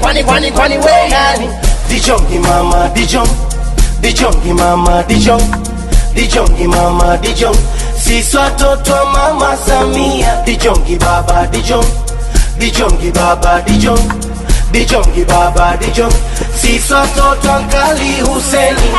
kwani we nani? Dijongi mama Dijon, Dijongi mama Dijon, Dijongi mama Dijon, sisi watoto wa mama Samia. Dijongi baba Dijon, Dijongi baba Dijon, Dijongi baba Dijon, sisi watoto wa Kali Huseni.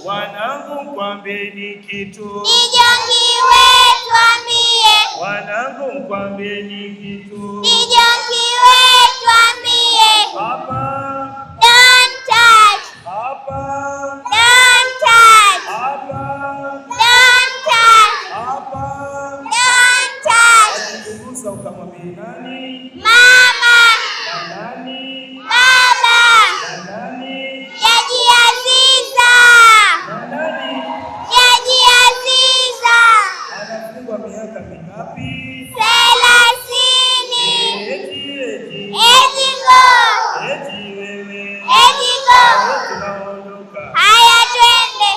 Wanangu mkwambieni kitu, Dijongi wetu ambie. Wanangu mkwambieni kitu, Dijongi wetu ambie. Hapa don't touch, hapa don't touch, hapa don't touch, hapa don't touch. Kugusa ukamwambie nani? Mama. Na nani? Baba. Na nani? Jaji Aziza. Na nani? Jaji Aziza. Anafungwa miaka mingapi? 30. Eti wewe. Tunaondoka. Haya twende.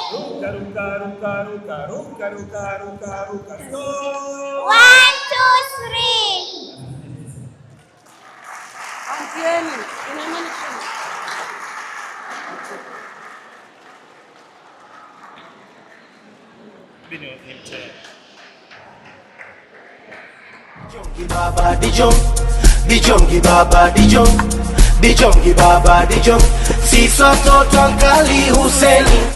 Ruka. 1, 2, 3. Antieni, inamani chini. Dijongi baba Dijon, Dijongi baba Dijon, Dijongi baba Dijon, sisi watoto wa Kali Huseni.